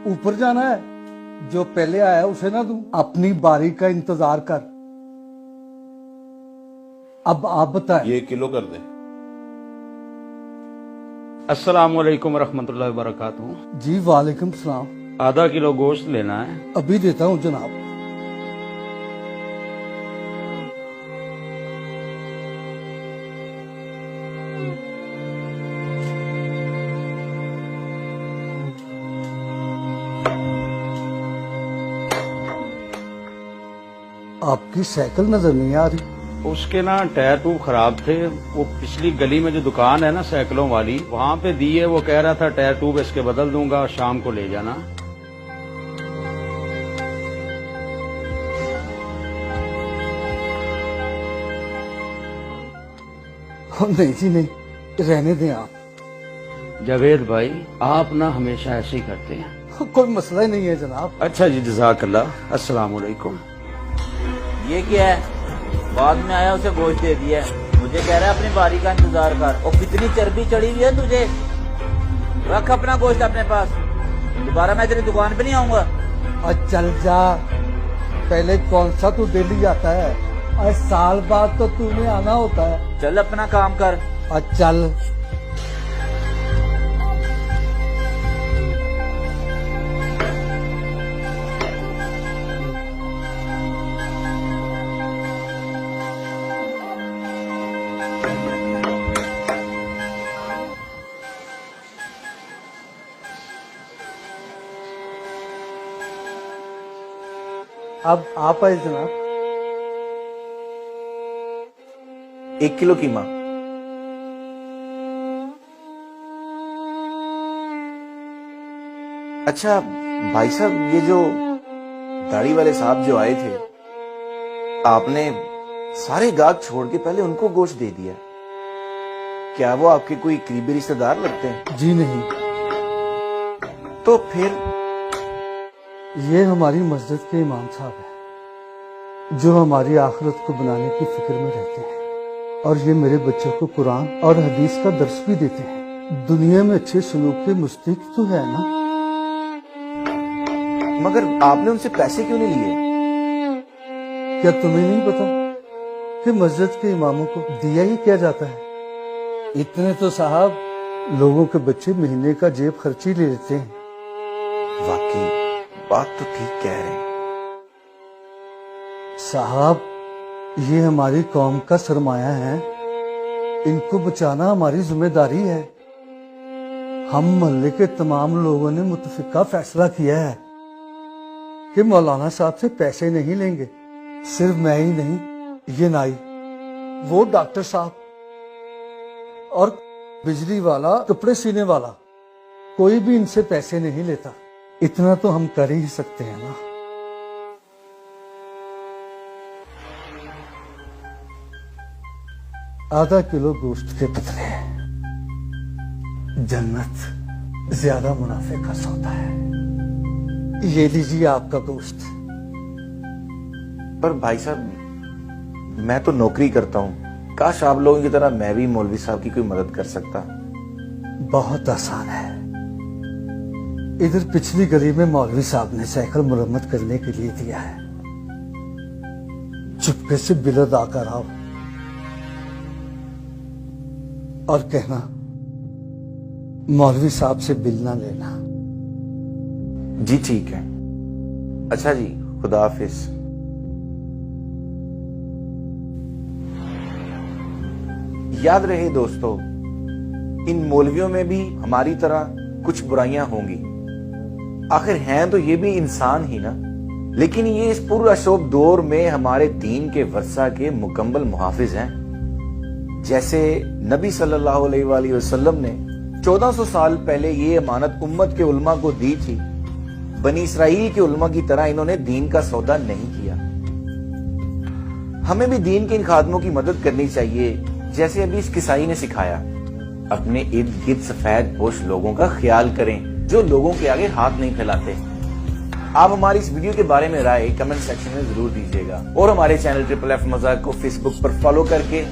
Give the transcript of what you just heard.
ऊपर जाना है, जो पहले आया उसे ना दूं। अपनी बारी का इंतजार कर। अब आप बताएं। ये किलो कर दे। अस्सलाम वालेकुम रहमतुल्लाहि व बरकातहू। जी वालेकुम सलाम। आधा किलो गोश्त लेना है। अभी देता हूँ जनाब। आपकी साइकिल नजर नहीं आ रही। उसके ना टायर ट्यूब खराब थे। वो पिछली गली में जो दुकान है ना साइकिलों वाली, वहाँ पे दी है। वो कह रहा था टायर ट्यूब इसके बदल दूंगा, शाम को ले जाना। नहीं जी नहीं, रहने दें आप। जावेद भाई, आप ना हमेशा ऐसे ही करते हैं। कोई मसला ही नहीं है जनाब। अच्छा जी, जज़ाकल्लाह। अस्सलाम वालेकुम। ये क्या है? बाद में आया उसे गोश्त दे दिया है। मुझे कह रहा है अपनी बारी का इंतजार कर। और कितनी चर्बी चढ़ी हुई है तुझे। रख अपना गोश्त अपने पास, दोबारा मैं तेरी दुकान पे नहीं आऊंगा। और चल जा। पहले कौन सा तू डेली आता है, और साल बाद तो तूने आना होता है। चल अपना काम कर। और चल। अब आप आए जनाब। 1 किलो कीमा। अच्छा भाई साहब, ये जो दाढ़ी वाले साहब जो आए थे, आपने सारे गाहक छोड़ के पहले उनको गोश्त दे दिया। क्या वो आपके कोई करीबी रिश्तेदार लगते हैं? जी नहीं, तो फिर ये हमारी मस्जिद के इमाम साहब हैं, जो हमारी आखिरत को बनाने की फिक्र में रहते हैं। और ये मेरे बच्चों को कुरान और हदीस का दर्स भी देते हैं। दुनिया में अच्छे सलूक के मुस्तहिक तो है ना। मगर आपने उनसे पैसे क्यों नहीं लिए? क्या तुम्हें नहीं पता कि मस्जिद के इमामों को दिया ही क्या जाता है? इतने तो साहब लोगों के बच्चे महीने का जेब खर्ची ले लेते हैं। वाकई बात तो ठीक कह रहे हैं साहब। ये हमारी कौम का सरमाया है, इनको बचाना हमारी जिम्मेदारी है। हम मोहल्ले के तमाम लोगों ने मुतफिका फैसला किया है कि मौलाना साहब से पैसे नहीं लेंगे। सिर्फ मैं ही नहीं, ये नाई, वो डॉक्टर साहब और बिजली वाला, कपड़े सीने वाला, कोई भी इनसे पैसे नहीं लेता। इतना तो हम कर ही सकते हैं ना। आधा किलो गोश्त के बदले जन्नत ज्यादा मुनाफे का सौदा है। ये लीजिए आपका गोश्त। पर भाई साहब, मैं तो नौकरी करता हूँ। काश आप लोगों की तरह मैं भी मौलवी साहब की कोई मदद कर सकता। बहुत आसान है। इधर पिछली गली में मौलवी साहब ने साइकिल मुरम्मत करने के लिए दिया है। चुपके से बिल अदा कराओ और कहना मौलवी साहब से बिल ना लेना। जी ठीक है। अच्छा जी, खुदा हाफिज। याद रहे दोस्तों, इन मौलवियों में भी हमारी तरह कुछ बुराइयां होंगी। आखिर हैं तो ये भी इंसान ही ना। लेकिन ये इस पुरअशोभ दौर में हमारे दीन के वर्सा के मुकम्मल मुहाफिज हैं। जैसे नबी सल्लल्लाहु अलैहि वसल्लम ने 1400 साल पहले ये अमानत उम्मत के उलमा को दी थी, बनी इसराइल के उलमा की तरह इन्होंने दीन का सौदा नहीं किया। हमें भी दीन के इन खादमों की मदद करनी चाहिए, जैसे अभी इस किसाई ने सिखाया। अपने इर्द गिर्द सफेद पोश लोगों का ख्याल करें, जो लोगों के आगे हाथ नहीं फैलाते। आप हमारी इस वीडियो के बारे में राय कमेंट सेक्शन में जरूर दीजिएगा और हमारे चैनल ट्रिपल एफ मजाक को फेसबुक पर फॉलो करके